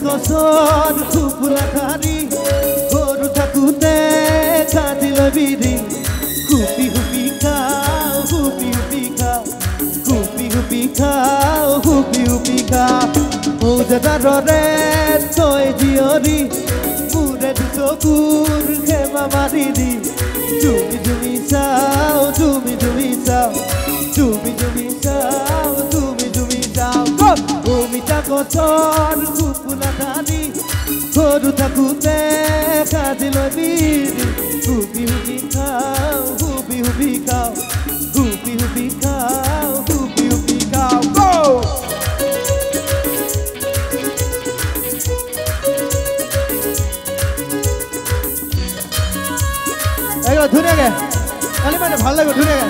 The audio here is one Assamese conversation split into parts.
কচত খুপুলা ঠাৰি সৰু থাকোঁতে কাটিল বিৰি হুপি হুপি খাওঁ হুপি হুপি খাওঁ হুপি হুপি খাওঁ হুপি হুপি খাওঁ মৌজাদাৰৰে তই জীয়ৰী মোৰে চকুৰ খেমা মাৰি দি তুমি তুমি চাওঁ তুমি তুমি চাওঁ তুমি তুমি চাওঁ তুমি তুমি চাওঁ অমিতা গছৰ খুপুলা ঠাৰি সৰু থাকোঁতে কাটিল বিৰি হুপি হুপি খাওঁ হুপি হুপি খাওঁ হুপি হুপি খাওঁ হুপি হুপি খাওঁ এগুলো ধুনীয়াকে খালি মানে ভাল লাগিব ধুনীয়াকে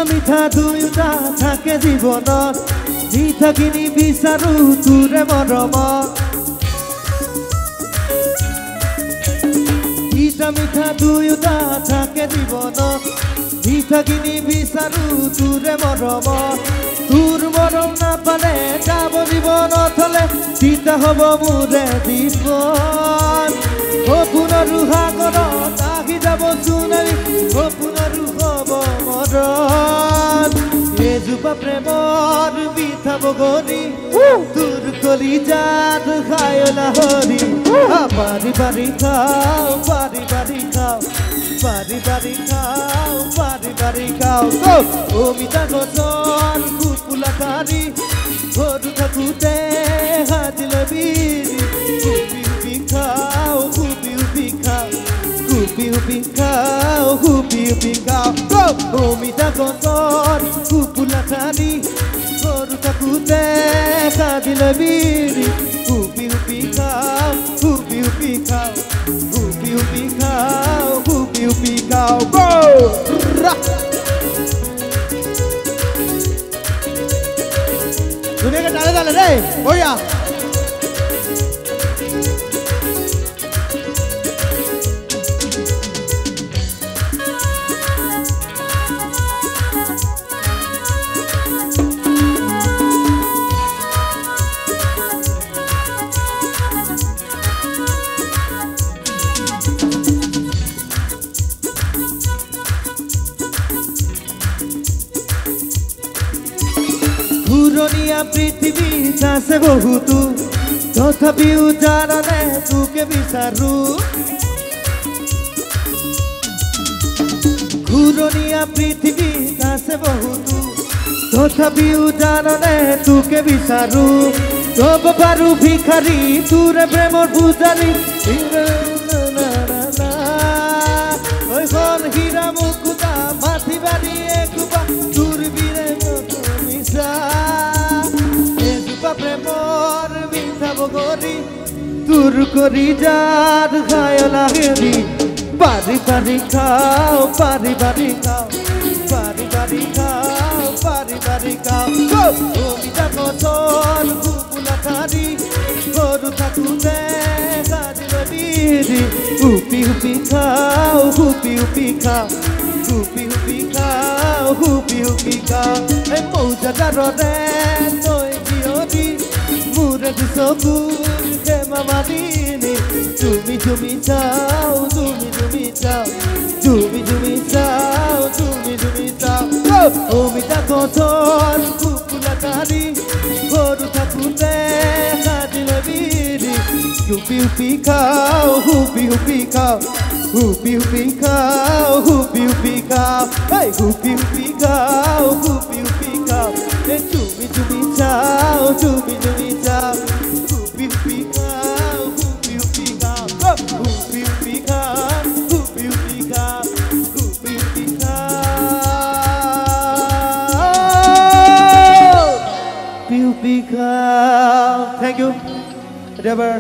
মিঠা দুয়োটা থাকে জীৱনত মিঠাখিনি বিচাৰো তোৰে মৰমত মিঠা দুয়োটা থাকে জীৱনত মিঠাখিনি বিচাৰো তোৰে মৰমত তোৰ মৰম নাপালে যাব জীৱনত হলে চিন্তা হ'ব মোৰে জীৱন সপোনৰো সাগৰত আহি যাব সোণালী সপোনৰো হ'ব মৰণ এজোপা প্ৰেমৰ মিঠা বগৰী তোৰ কলিজাত খায় লাহৰি বাৰী বাৰী খাওঁ বাৰী বাৰী খাওঁ বাৰী বাৰী খাওঁ বাৰী বাৰী খাওঁ অমিতা গছৰ খুপুলা ঠাৰি সৰু থাকোঁতে কাটিল বিৰি হুপি হুপি খাওঁ হুপি হুপি খাওঁ হুপি হুপি খাওঁ হুপি হুপি খাওঁ অমিতা গছৰ খুপুলা ঠাৰি সৰু থাকোঁতে কাটিল বিৰি হুপি হুপি খাওঁ হুপি হুপি খাওঁ হুপি হুপি খাওঁ হুপি হুপি খাওঁ ধুনীয়াকে তালে তালে দেই বঢ়িয়া ঘূৰণীয়া পৃথিৱীত আছে বহুতো তথাপিও জানানে তোকে বিচাৰো ঘূৰণীয়া পৃথিৱীত আছে বহুতো তথাপিও জানানে তোকে বিচাৰো যাব পাৰো ভিখাৰী তোৰে প্ৰেমৰ পূজাৰী ঐখন হীৰা মুকুতা মাথি বাৰী একোবা তোৰ বিৰে এজোপা প্ৰেমৰ মিঠা বগৰী তোৰ কলিজাত খায় লাহৰি বাৰী বাৰী খাওঁ বাৰী বাৰী খাওঁ বাৰী বাৰী খাওঁ বাৰী বাৰী খাওঁ অমিতা গছৰ খুপুলা ঠাৰি সৰু থাকোঁতে কাটিল বিৰি হুপি হুপি খাওঁ হুপি হুপি খাওঁ হুপি হুপি খাওঁ হুপি হুপি খাওঁ মৌজাদাৰৰে তই জীয়ৰী মোৰে চকুৰ খেমা মাৰি তুমি তুমি চাওঁ তুমি তুমি চাওঁ তুমি তুমি চাওঁ তুমি তুমি চাওঁ অমিতা গছৰ খুপুলা ঠাৰি সৰু থাকোঁতে কাটিল বিৰি হুপি হুপি খাওঁ হুপি হুপি খাওঁ হুপি হুপি খাওঁ হুপি হুপি খাওঁ হুপি হুপি খাওঁ হুপি হুপি খাওঁ তুমি তুমি চাওঁ তুমি তুমি চাওঁ হুপি হুপি খাওঁ হুপি হুপি খাওঁ হুপি হুপি খাওঁ হুপি হুপি খাওঁ হুপি হুপি খাওঁ হুপি হুপি খাওঁ থেংক ইউ এবার